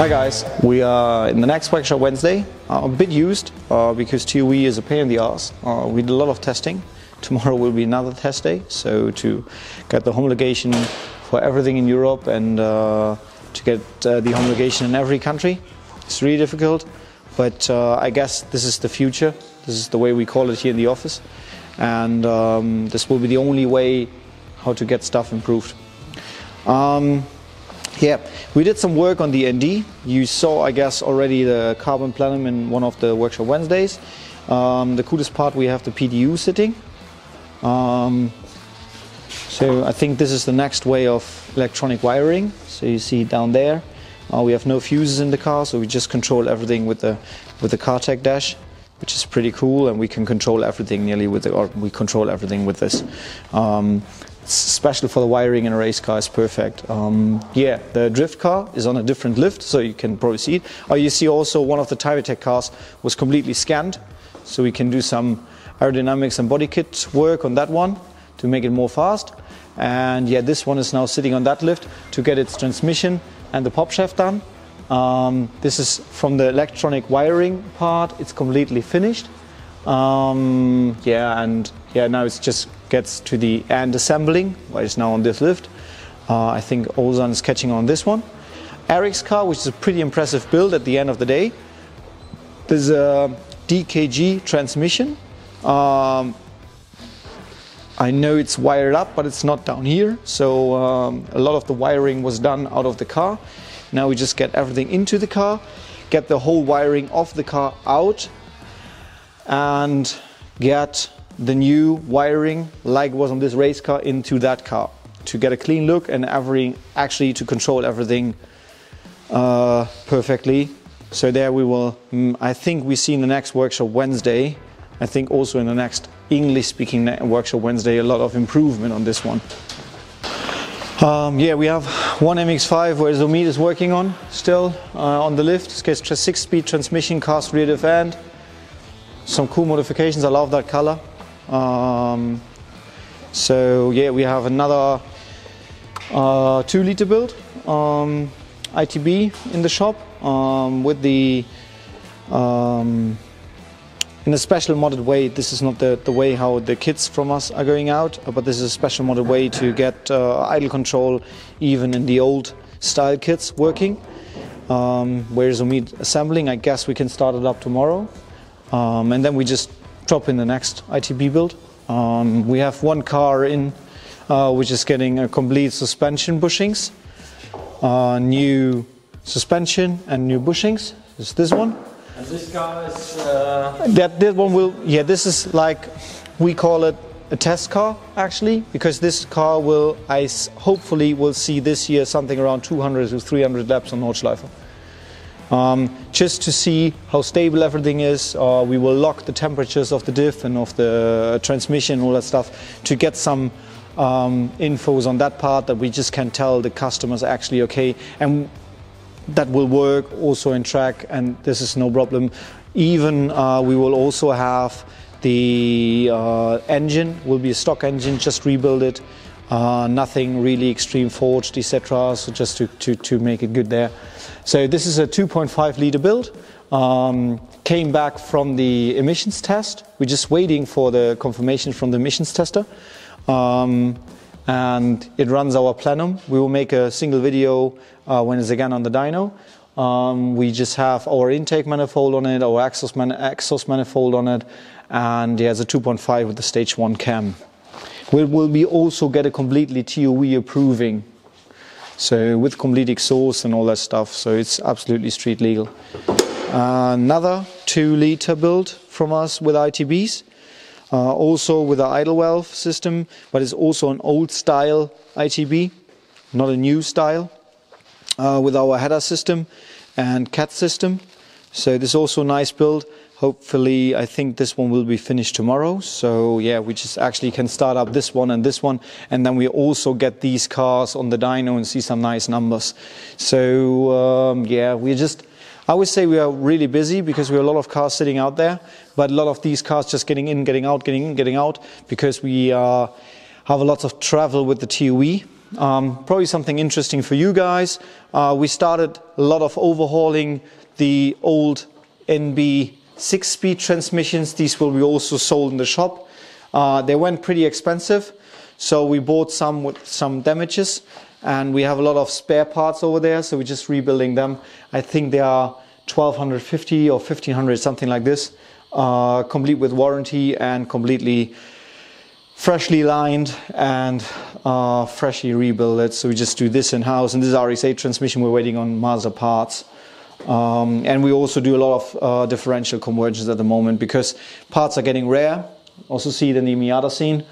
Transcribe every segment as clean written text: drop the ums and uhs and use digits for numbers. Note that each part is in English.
Hi guys, we are in the next workshop Wednesday. A bit used because TOE is a pain in the ass. We did a lot of testing. Tomorrow will be another test day, so to get the homologation for everything in Europe and to get the homologation in every country. It's really difficult, but I guess this is the future. This is the way we call it here in the office, and this will be the only way how to get stuff improved. Yeah, we did some work on the ND. You saw, I guess, already the carbon plenum in one of the workshop Wednesdays. The coolest part, we have the PDU sitting. So I think this is the next way of electronic wiring. So you see down there, we have no fuses in the car, so we just control everything with the cartek dash, which is pretty cool, and we can control everything nearly with we control everything with this. It's special for the wiring in a race car, is perfect. Yeah, the drift car is on a different lift, so you can probably see it. You see also one of the Tech cars was completely scanned, so we can do some aerodynamics and body kit work on that one to make it more fast. And yeah, this one is now sitting on that lift to get its transmission and the pop shaft done. This is from the electronic wiring part, it's completely finished. Yeah, and yeah, now it just gets to the end assembling, where it's now on this lift. I think Ozan is catching on this one. Eric's car, which is a pretty impressive build at the end of the day. There's a DKG transmission. I know it's wired up, but it's not down here. So a lot of the wiring was done out of the car. Now we just get everything into the car, get the whole wiring of the car out, and get the new wiring, like it was on this race car, into that car to get a clean look and actually to control everything perfectly. So there we will, I think we see in the next workshop Wednesday, I think also in the next English speaking workshop Wednesday, a lot of improvement on this one. Yeah, we have one MX-5 where Zomid is working on still on the lift. It's got a 6-speed transmission, cast rear diff end. Some cool modifications, I love that color. So yeah, we have another 2-liter build, ITB in the shop with the in a special modded way. This is not the way how the kits from us are going out, but this is a special modded way to get idle control even in the old style kits working. Where's Omid assembling? I guess we can start it up tomorrow. And then we just drop in the next ITB build. We have one car in which is getting a complete suspension bushings, new suspension and new bushings. It's this one. And this car is that one will, yeah, this is like, we call it a test car actually, because this car will, hopefully will see this year something around 200 to 300 laps on Nordschleife. Just to see how stable everything is. We will lock the temperatures of the diff and of the transmission, all that stuff, to get some infos on that part that we just can tell the customers actually okay, and that will work also in track, and this is no problem. Even we will also have the engine will be a stock engine, just rebuild it, nothing really extreme forged, etc. So just to make it good there. So this is a 2.5 liter build, came back from the emissions test. We're just waiting for the confirmation from the emissions tester, and it runs our plenum. We will make a single video when it's again on the dyno. We just have our intake manifold on it, our exhaust manifold on it, and yeah, it's a 2.5 with the stage 1 cam. Will be also get a completely TOE approving, so with complete exhaust and all that stuff, so it's absolutely street legal. Another 2-liter build from us with ITBs, also with an idle valve system, but it's also an old style ITB, not a new style, with our header system and cat system. So this is also a nice build. Hopefully, I think this one will be finished tomorrow. So yeah, we just actually can start up this one, and then we also get these cars on the dyno and see some nice numbers. So yeah, I would say we are really busy because we have a lot of cars sitting out there, but a lot of these cars just getting in, getting out, getting in, getting out, because we have a lot of travel with the TOE. probably something interesting for you guys. We started a lot of overhauling the old NB 6-speed transmissions. These will be also sold in the shop. They went pretty expensive, so we bought some with some damages, and we have a lot of spare parts over there, so we're just rebuilding them. I think they are 1250 or 1500, something like this, complete with warranty and completely freshly lined and freshly rebuilt. So we just do this in-house, and this is RX-8 transmission. We're waiting on Mazda parts. And we also do a lot of differential conversions at the moment because parts are getting rare. Also see it in the Miata scene,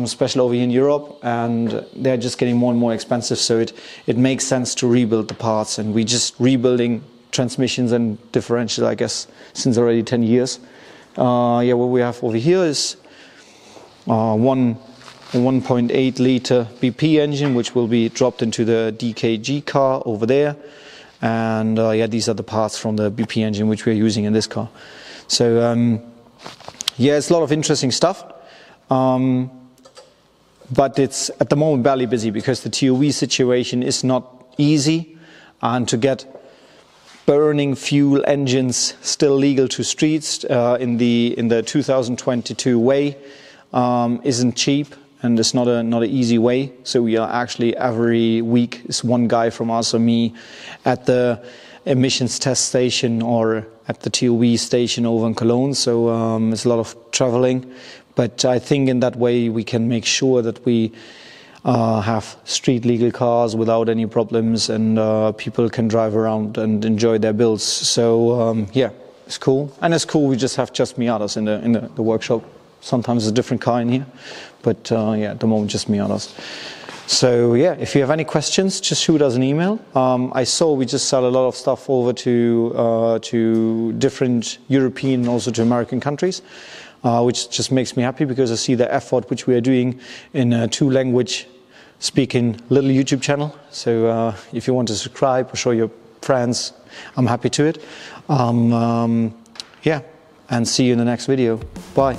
especially over here in Europe, and they're just getting more and more expensive, so it makes sense to rebuild the parts, and we're just rebuilding transmissions and differential, I guess, since already 10 years. Yeah, what we have over here is a 1.8 liter BP engine, which will be dropped into the DKG car over there. And yeah, these are the parts from the BP engine which we're using in this car. So yeah, it's a lot of interesting stuff. But it's at the moment barely busy because the TOV situation is not easy, and to get burning fuel engines still legal to streets in the 2022 way isn't cheap, and it's not an easy way. So we are actually every week is one guy from us or me at the emissions test station or at the TOV station over in Cologne. So it's a lot of traveling, but I think in that way we can make sure that we have street legal cars without any problems, and people can drive around and enjoy their builds. So yeah, it's cool, and it's cool. We just have just Miatas in the workshop. Sometimes it's a different car in here, but yeah, at the moment just Miatas. So yeah, if you have any questions, just shoot us an email. I saw we just sell a lot of stuff over to different European and also to American countries, which just makes me happy because I see the effort which we are doing in a 2-language speaking little YouTube channel. So if you want to subscribe or show your friends, I'm happy to it. Yeah, and see you in the next video. Bye.